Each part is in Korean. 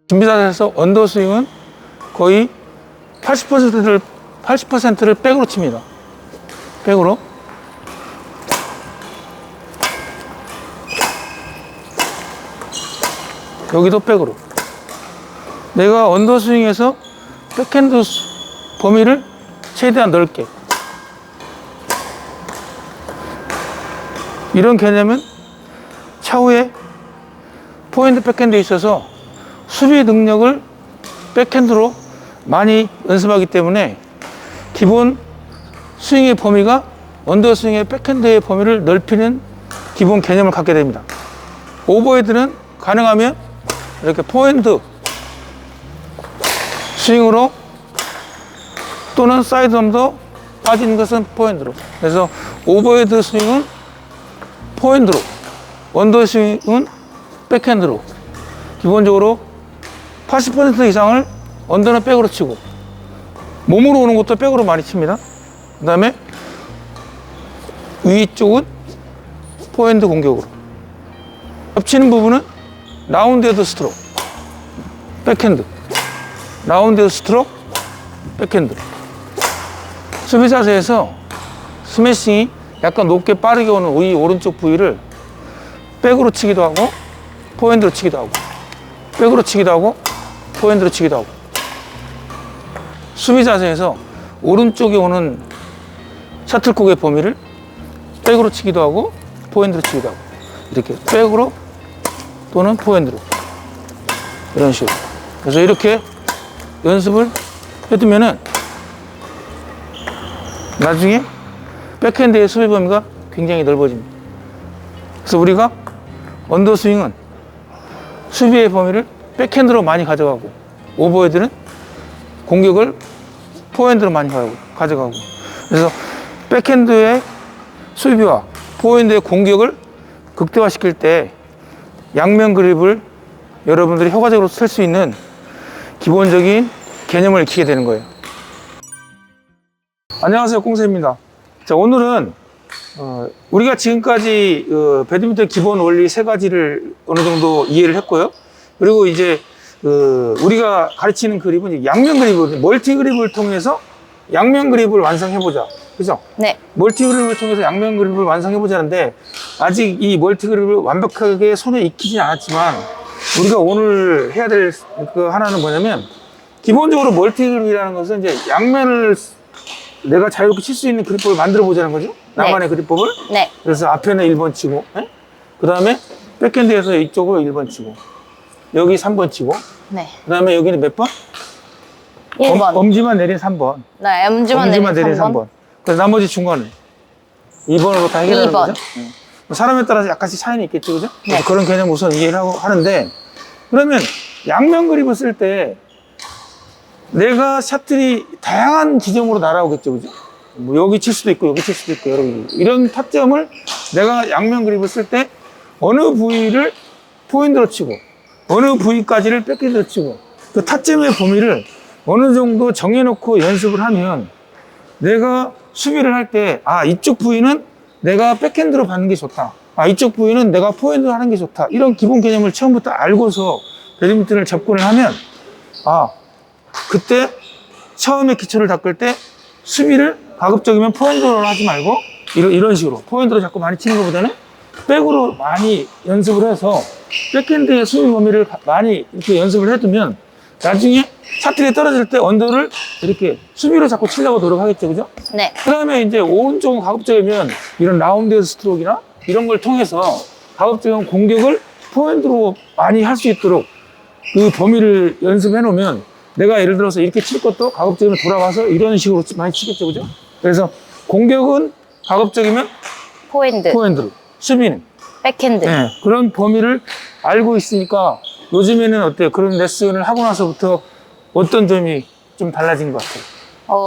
준비자에서 언더스윙은 거의 80%를 백으로 칩니다. 백으로. 여기도 백으로. 내가 언더스윙에서 백핸드 범위를 최대한 넓게. 이런 개념은 차후에 포핸드 백핸드에 있어서 수비 능력을 백핸드로 많이 연습하기 때문에 기본 스윙의 범위가 언더스윙의 백핸드의 범위를 넓히는 기본 개념을 갖게 됩니다. 오버헤드는 가능하면 이렇게 포핸드 스윙으로 또는 사이드암도 빠지는 것은 포핸드로. 그래서 오버헤드 스윙은 포핸드로, 언더스윙은 백핸드로. 기본적으로 80% 이상을 언더는 백으로 치고 몸으로 오는 것도 백으로 많이 칩니다. 그 다음에 위쪽은 포핸드 공격으로. 겹치는 부분은 라운드헤드 스트로크, 백핸드. 라운드헤드 스트로크, 백핸드. 수비 자세에서 스매싱이 약간 높게 빠르게 오는 이 오른쪽 부위를 백으로 치기도 하고 포핸드로 치기도 하고 백으로 치기도 하고 포핸드로 치기도 하고. 수비 자세에서 오른쪽에 오는 셔틀콕의 범위를 백으로 치기도 하고 포핸드로 치기도 하고 이렇게 백으로 또는 포핸드로 이런 식으로. 그래서 이렇게 연습을 해두면은 나중에 백핸드의 수비 범위가 굉장히 넓어집니다. 그래서 우리가 언더스윙은 수비의 범위를 백핸드로 많이 가져가고 오버헤드는 공격을 포핸드로 많이 가져가고. 그래서 백핸드의 수비와 포핸드의 공격을 극대화시킬 때 양면 그립을 여러분들이 효과적으로 쓸 수 있는 기본적인 개념을 익히게 되는 거예요. 안녕하세요, 꽁세입니다. 자, 오늘은 우리가 지금까지 배드민턴 기본 원리 3가지를 어느 정도 이해를 했고요. 그리고 이제 우리가 가르치는 그립은 양면 그립을, 멀티 그립을 통해서 양면 그립을 완성해보자. 그죠? 네. 멀티 그립을 통해서 양면 그립을 완성해보자는데 아직 이 멀티 그립을 완벽하게 손에 익히진 않았지만 우리가 오늘 해야 될 그 하나는 뭐냐면 기본적으로 멀티 그립이라는 것은 이제 양면을 내가 자유롭게 칠 수 있는 그립법을 만들어 보자는 거죠. 나만의 네. 그립법을. 네. 그래서 앞에는 1번 치고, 그 다음에 백핸드에서 이쪽으로 1번 치고, 여기 3번 치고, 네. 그 다음에 여기는 몇 번? 1번. 엄지만 내린 3번. 네, 엄지만 내린 3번. 그래서 나머지 중간을 2번으로 다 해결하는 2번. 거죠. 사람에 따라서 약간씩 차이는 있겠죠, 그죠? 네. 그런 개념 우선 이해를 하는데, 그러면 양면 그립을 쓸 때 내가 샤틀이 다양한 지점으로 날아오겠죠, 그죠? 뭐 여기 칠 수도 있고, 여기 칠 수도 있고, 여러분. 이런 타점을 내가 양면 그립을 쓸 때 어느 부위를 포핸드로 치고, 어느 부위까지를 백핸드로 치고, 그 타점의 범위를 어느 정도 정해놓고 연습을 하면 내가 수비를 할 때, 아, 이쪽 부위는 내가 백핸드로 받는 게 좋다. 아, 이쪽 부위는 내가 포핸드로 하는 게 좋다. 이런 기본 개념을 처음부터 알고서 배드민턴을 접근을 하면, 아, 그때 처음에 기초를 닦을 때 수비를 가급적이면 포핸드로 하지 말고 이런 식으로 포핸드로 자꾸 많이 치는 것보다는 백으로 많이 연습을 해서 백핸드의 수비 범위를 많이 이렇게 연습을 해두면 나중에 샤틀이 떨어질 때 언더를 이렇게 수비로 자꾸 치려고 노력하겠죠, 그죠? 네. 그 다음에 이제 오른쪽은 가급적이면 이런 라운드 스트로크나 이런 걸 통해서 가급적이면 공격을 포핸드로 많이 할 수 있도록 그 범위를 연습해 놓으면 내가 예를 들어서 이렇게 칠 것도 가급적이면 돌아가서 이런 식으로 많이 치겠죠, 그죠? 그래서 공격은 가급적이면 포핸드로, 수비는 백핸드. 네, 그런 범위를 알고 있으니까 요즘에는 어때요? 그런 레슨을 하고 나서부터 어떤 점이 좀 달라진 것 같아요?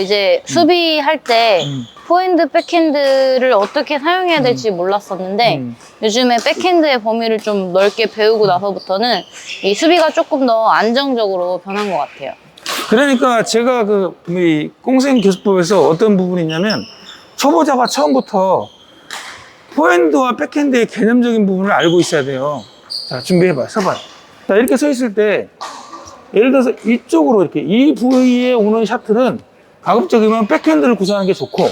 이제 수비할 때 포핸드, 백핸드를 어떻게 사용해야 될지 몰랐었는데 요즘에 백핸드의 범위를 좀 넓게 배우고 나서부터는 이 수비가 조금 더 안정적으로 변한 것 같아요. 그러니까 제가 이 꽁생 교수법에서 어떤 부분이 있냐면 초보자가 처음부터 포핸드와 백핸드의 개념적인 부분을 알고 있어야 돼요. 자, 준비해봐요. 서봐요. 자, 이렇게 서 있을 때 예를 들어서 이쪽으로 이렇게 이 부위에 오는 샤틀은 가급적이면 백핸드를 구사하는 게 좋고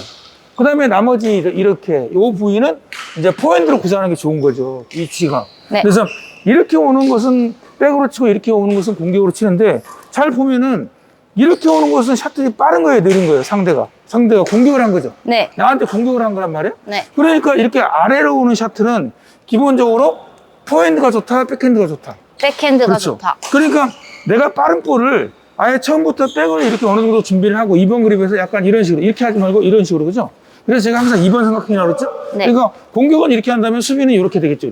그 다음에 나머지 이렇게 이 부위는 이제 포핸드로 구사하는 게 좋은 거죠. 이 쥐가. 네. 그래서 이렇게 오는 것은 백으로 치고 이렇게 오는 것은 공격으로 치는데 잘 보면은 이렇게 오는 것은 샤틀이 빠른 거예요, 느린 거예요, 상대가 공격을 한 거죠. 네. 나한테 공격을 한 거란 말이에요. 네. 그러니까 이렇게 아래로 오는 샤틀은 기본적으로 포핸드가 좋다, 백핸드가 좋다. 백핸드가 그렇죠. 좋다. 그러니까 내가 빠른 볼을 아예 처음부터 백을 이렇게 어느 정도 준비를 하고 2번 그립에서 약간 이런 식으로 이렇게 하지 말고 이런 식으로, 그죠? 그래서 제가 항상 2번 생각하냐고 그랬죠? 네. 그러니까 공격은 이렇게 한다면 수비는 이렇게 되겠죠,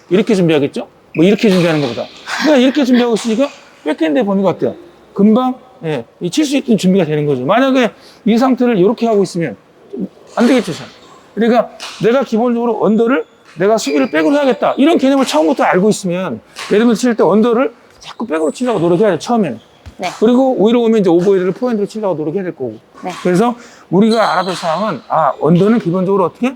이렇게 준비하겠죠? 뭐 이렇게 준비하는 것보다. 그러니까 이렇게 준비하고 있으니까 백핸드의 범위가 어때요? 금방 칠 수 있는 준비가 되는 거죠. 만약에 이 상태를 이렇게 하고 있으면 안 되겠죠, 잘. 그러니까 내가 기본적으로 언더를 내가 수비를 백으로 해야겠다 이런 개념을 처음부터 알고 있으면 예를 들면 칠 때 언더를 자꾸 백으로 치려고 노력해야 돼, 처음에는. 네. 그리고 오히려 오면 이제 오버헤드를 포핸드로 치려고 노력해야 될 거고. 네. 그래서 우리가 알아둘 사항은 언더는 기본적으로 어떻게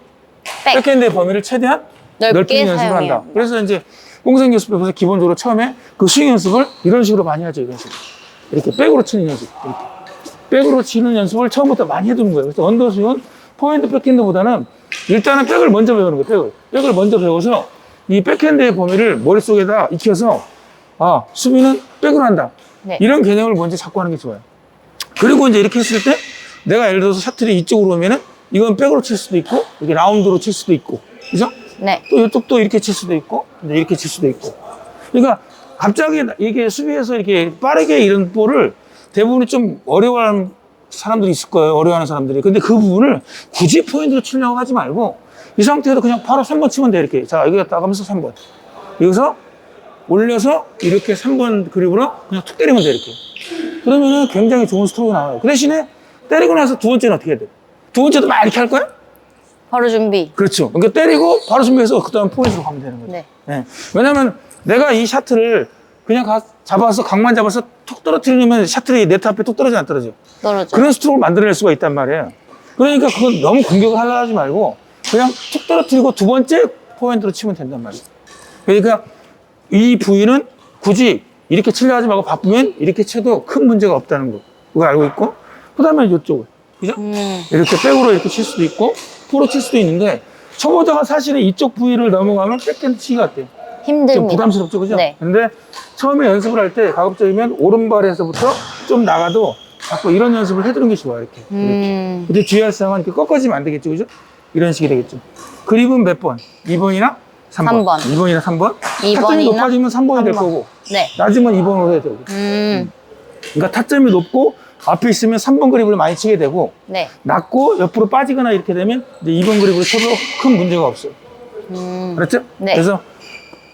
백핸드의 범위를 최대한 넓히는 연습을 사용해야 한다. 합니다. 그래서 이제 꽁생 교수법에서 기본적으로 처음에 그 스윙 연습을 이런 식으로 많이 하죠, 이런 식으로. 이렇게 백으로 치는 연습, 이렇게. 백으로 치는 연습을 처음부터 많이 해두는 거예요. 그래서 언더 스윙은 포핸드, 백핸드보다는 일단은 백을 먼저 배우는 거예요, 백을 먼저 배워서 이 백핸드의 범위를 머릿속에다 익혀서 수비는 백으로 한다. 네. 이런 개념을 먼저 잡고 하는 게 좋아요. 그리고 이제 이렇게 했을 때 내가 예를 들어서 샤틀이 이쪽으로 오면은 이건 백으로 칠 수도 있고 이렇게 라운드로 칠 수도 있고, 그죠? 네. 또 이쪽도 이렇게 칠 수도 있고 이제 이렇게 칠 수도 있고. 그러니까 갑자기 이게 수비에서 이렇게 빠르게 이런 볼을 대부분이 좀 어려워하는 사람들이 있을 거예요. 어려워하는 사람들이. 근데 그 부분을 굳이 포핸드로 치려고 하지 말고 이 상태에서 그냥 바로 3번 치면 돼, 이렇게. 자, 여기다 따가면서 3번. 여기서 올려서 이렇게 3번 그립으로 그냥 툭 때리면 돼, 이렇게. 그러면은 굉장히 좋은 스트로크가 나와요. 그 대신에 때리고 나서 두 번째는 어떻게 해야 돼? 두 번째도 막 이렇게 할 거야? 바로 준비. 그렇죠. 그러니까 때리고 바로 준비해서 그 다음 포인트로 가면 되는 거죠. 네. 네. 왜냐면 내가 이 샤틀을 그냥 잡아서 각만 잡아서 툭 떨어뜨리면 샤틀이 네트 앞에 툭 떨어져, 안 떨어져? 떨어져. 그런 스트로크를 만들어낼 수가 있단 말이에요. 그러니까 그건 너무 공격을 하려고 하지 말고 그냥 툭 떨어뜨리고 두 번째 포인트로 치면 된단 말이에요. 그러니까 이 부위는 굳이 이렇게 치려 하지 말고 바쁘면 이렇게 쳐도 큰 문제가 없다는 거. 그거 알고 있고. 그 다음에 이쪽을. 그죠? 이렇게 백으로 이렇게 칠 수도 있고, 프로 칠 수도 있는데, 초보자가 사실은 이쪽 부위를 넘어가면 백핸드 치기가 어때요? 힘듭니다. 좀 부담스럽죠, 그죠? 네. 근데 처음에 연습을 할 때 가급적이면 오른발에서부터 좀 나가도 자꾸 이런 연습을 해두는 게 좋아요, 이렇게. 근데 주의할 사항은 이렇게 꺾어지면 안 되겠죠, 그죠? 이런 식이 되겠죠. 그립은 몇 번? 2번이나 3번. 3번. 2번이나 3번? 2번이나 타점이 높아지면 3번이 될 3번. 거고, 네. 낮으면 2번으로 해야 되고. 그러니까 타점이 높고 앞에 있으면 3번 그립을 많이 치게 되고, 네. 낮고 옆으로 빠지거나 이렇게 되면 이제 2번 그립으로 쳐도 큰 문제가 없어요. 그렇죠? 네. 그래서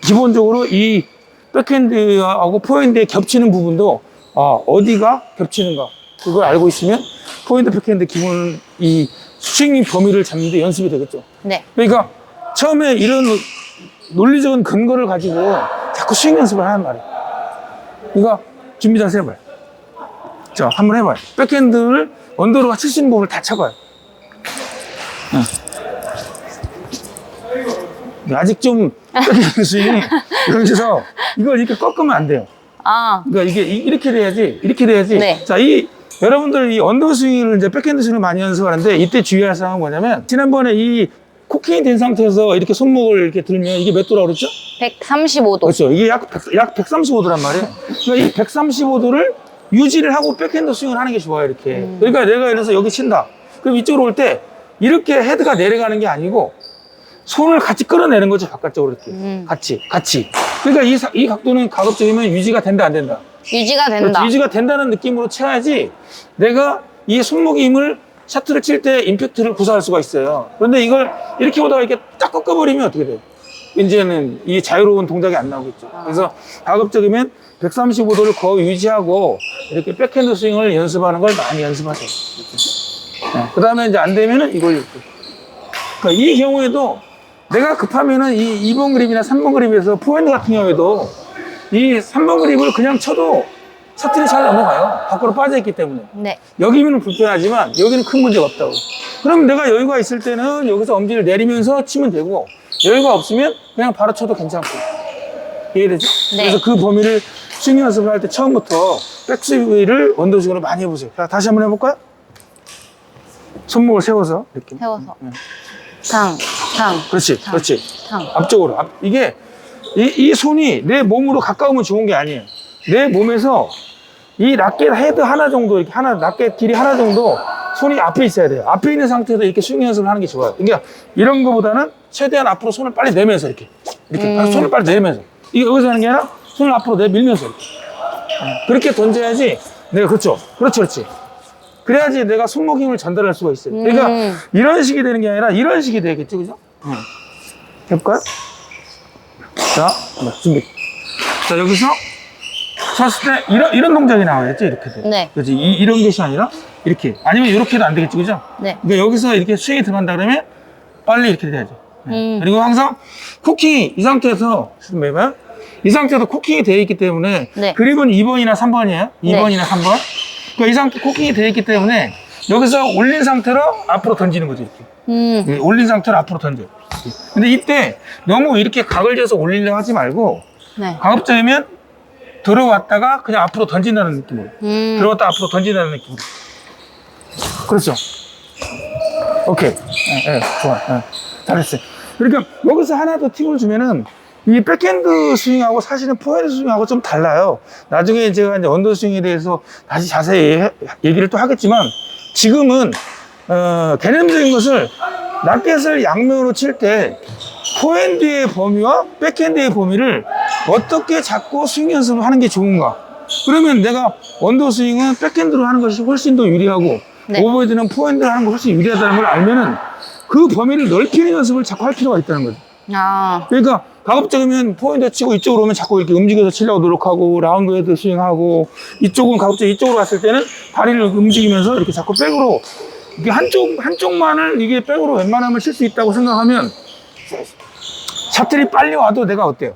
기본적으로 이 백핸드하고 포핸드에 겹치는 부분도 어디가 겹치는가 그걸 알고 있으면 포핸드, 백핸드 기본 이 스윙 범위를 잡는 데 연습이 되겠죠. 네. 그러니까 처음에 이런 논리적인 근거를 가지고 자꾸 스윙 연습을 하는 말이에요. 그러니까 준비 자세 해봐요. 자, 한번 해봐요. 백핸드를 언더로 칠 수 있는 부분을 다 쳐봐요. 아직 좀 백핸드 스윙이 그래서 이걸 이렇게 꺾으면 안 돼요. 그러니까 이게 이렇게 돼야지, 이렇게 돼야지. 네. 자, 여러분들 이 언더 스윙을 이제 백핸드 스윙을 많이 연습하는데 이때 주의할 사항은 뭐냐면 지난번에 이 코킹이 된 상태에서 이렇게 손목을 이렇게 들면 이게 몇 도라고 그랬죠? 135도. 그렇죠. 이게 약 135도란 말이에요. 그러니까 이 135도를 유지를 하고 백핸드 스윙을 하는 게 좋아요, 이렇게. 그러니까 내가 예를 들어서 여기 친다. 그럼 이쪽으로 올 때 이렇게 헤드가 내려가는 게 아니고 손을 같이 끌어내는 거죠, 바깥쪽으로 이렇게. 같이. 그러니까 이 각도는 가급적이면 유지가 된다, 안 된다? 유지가 된다. 그렇지, 유지가 된다는 느낌으로 쳐야지 내가 이 손목의 힘을 샤트를 칠 때 임팩트를 구사할 수가 있어요. 그런데 이걸 이렇게 오다가 이렇게 딱 꺾어버리면 어떻게 돼요? 이제는 이 자유로운 동작이 안 나오겠죠. 그래서 가급적이면 135도를 거의 유지하고 이렇게 백핸드 스윙을 연습하는 걸 많이 연습하세요. 네. 그 다음에 이제 안 되면은 이걸 이렇게. 그러니까 이 경우에도 내가 급하면은 이 2번 그립이나 3번 그립에서 포핸드 같은 경우에도 이 3번 그립을 그냥 쳐도 셔틀이 잘 넘어가요. 밖으로 빠져있기 때문에. 네. 여기는 불편하지만 여기는 큰 문제가 없다고. 그럼 내가 여유가 있을 때는 여기서 엄지를 내리면서 치면 되고, 여유가 없으면 그냥 바로 쳐도 괜찮고. 이해되죠? 네. 그래서 그 범위를 스윙 연습을 할 때 처음부터 백스윙을 원더스윙으로 많이 해보세요. 자, 다시 한번 해볼까요? 손목을 세워서 이렇게. 세워서. 네. 탕. 그렇지, 탕. 그렇지. 탕. 앞쪽으로. 이게 이 손이 내 몸으로 가까우면 좋은 게 아니에요. 내 몸에서 이 라켓 헤드 하나 정도, 이렇게 라켓 길이 하나 정도 손이 앞에 있어야 돼요. 앞에 있는 상태에서 이렇게 스윙 연습을 하는 게 좋아요. 그러니까 이런 거보다는 최대한 앞으로 손을 빨리 내면서 이렇게 손을 빨리 내면서, 이게 여기서 하는 게 아니라 손을 앞으로 내밀면서 이렇게. 그렇게 던져야지 내가, 그렇지. 그래야지 내가 손목 힘을 전달할 수가 있어요. 그러니까 이런 식이 되는 게 아니라 이런 식이 되겠죠, 그죠? 해볼까요? 자, 준비. 자, 여기서 쳤을 때 이런 동작이 나와야죠, 이렇게 돼. 네. 그렇지. 이런 것이 아니라 이렇게. 아니면 이렇게도 안 되겠죠, 그죠? 네. 그러니까 여기서 이렇게 스윙이 들어간다 그러면 빨리 이렇게 돼야죠. 네. 그리고 항상 코킹이 이 상태에서 매번 이 상태에서 코킹이 되어 있기 때문에 네. 그립은 2번이나 3번이에요. 2번이나 3번. 그러니까 이 상태 코킹이 되어 있기 때문에 여기서 올린 상태로 앞으로 던지는 거죠, 이렇게. 올린 상태로 앞으로 던져요. 근데 이때 너무 이렇게 각을 재서 올리려고 하지 말고, 네. 가급적이면 들어왔다가 그냥 앞으로 던진다는 느낌으로. 들어왔다 앞으로 던진다는 느낌으로. 그렇죠. 오케이. 좋아. 잘했어요. 그러니까 여기서 하나 더 팁을 주면은, 이 백핸드 스윙하고 사실은 포핸드 스윙하고 좀 달라요. 나중에 제가 이제 언더 스윙에 대해서 다시 자세히 얘기를 또 하겠지만, 지금은 개념적인 것을 라켓을 양면으로 칠 때 포핸드의 범위와 백핸드의 범위를 어떻게 잡고 스윙 연습을 하는 게 좋은가. 그러면 내가 언더 스윙은 백핸드로 하는 것이 훨씬 더 유리하고, 네. 오버헤드는 포핸드로 하는 것이 훨씬 유리하다는 걸 알면은 그 범위를 넓히는 연습을 자꾸 할 필요가 있다는 거죠. 그러니까 가급적이면 포핸드 치고 이쪽으로 오면 자꾸 이렇게 움직여서 치려고 노력하고, 라운드 헤드 스윙하고, 이쪽은 가급적 이쪽으로 갔을 때는 다리를 움직이면서 이렇게 자꾸 백으로, 이게 한쪽만을 이게 백으로 웬만하면 칠 수 있다고 생각하면 샷들이 빨리 와도 내가 어때요?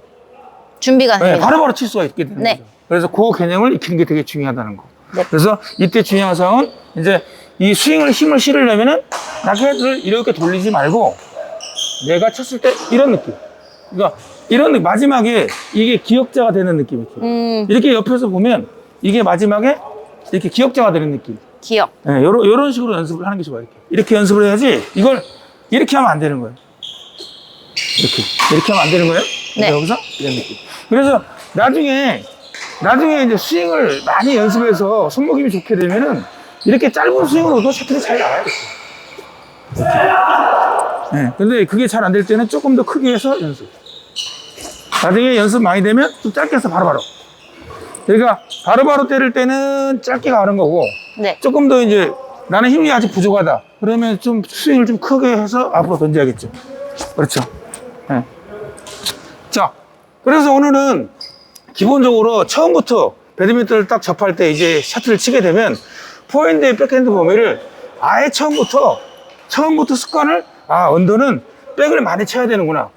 준비가 네, 됩니다. 바로바로 칠 수가 있게 되는 네. 거죠. 그래서 그 개념을 익히는 게 되게 중요하다는 거. 네. 그래서 이때 중요한 사항은 이제 이 스윙을 힘을 실으려면은 라켓을 이렇게 돌리지 말고 내가 쳤을 때 이런 느낌. 그러니까 이런 마지막에 이게 기역자가 되는 느낌. 이렇게 옆에서 보면 이게 마지막에 이렇게 기역자가 되는 느낌. 기억. 네, 요런 식으로 연습을 하는 게 좋아요. 이렇게 연습을 해야지, 이걸 이렇게 하면 안 되는 거예요. 이렇게 하면 안 되는 거예요. 네. 여기서 이런 느낌. 그래서 나중에 이제 스윙을 많이 연습해서 손목 힘이 좋게 되면은 이렇게 짧은 스윙으로도 셔틀이 잘 나와요. 네, 근데 그게 잘 안 될 때는 조금 더 크게 해서 연습. 나중에 연습 많이 되면 좀 짧게 해서 바로바로. 그러니까 바로바로 때릴 때는 짧게 가는 거고, 네. 조금 더 이제 나는 힘이 아직 부족하다. 그러면 좀 스윙을 좀 크게 해서 앞으로 던져야겠죠. 그렇죠. 네. 자, 그래서 오늘은 기본적으로 처음부터 배드민턴을 딱 접할 때 이제 샷을 치게 되면 포핸드의 백핸드 범위를 아예 처음부터 습관을, 언더는 백을 많이 쳐야 되는구나.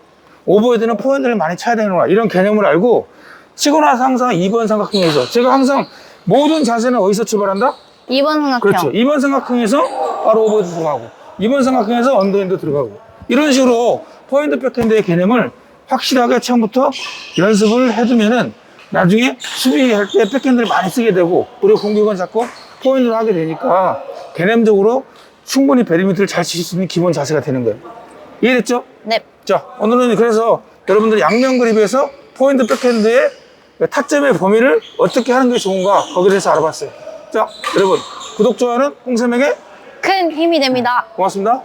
오버헤드는 포핸드를 많이 쳐야 되는구나. 이런 개념을 알고 치고 나서 항상 2번 삼각형에서, 제가 항상 모든 자세는 어디서 출발한다? 2번 삼각형. 그렇죠. 2번 삼각형에서 바로 오버헤드 들어가고, 2번 삼각형에서 언더핸드 들어가고, 이런 식으로 포핸드 백핸드의 개념을 확실하게 처음부터 연습을 해두면은 나중에 수비할 때 백핸드를 많이 쓰게 되고, 그리고 공격은 자꾸 포핸드를 하게 되니까 개념적으로 충분히 배드민턴을 잘 칠 수 있는 기본 자세가 되는 거예요. 이해됐죠? 네. 자, 오늘은 그래서 여러분들 양면 그립에서 포핸드 백핸드의 타점의 범위를 어떻게 하는 게 좋은가 거기에 대해서 알아봤어요. 자, 여러분 구독, 좋아요는 홍쌤에게 큰 힘이 됩니다. 고맙습니다.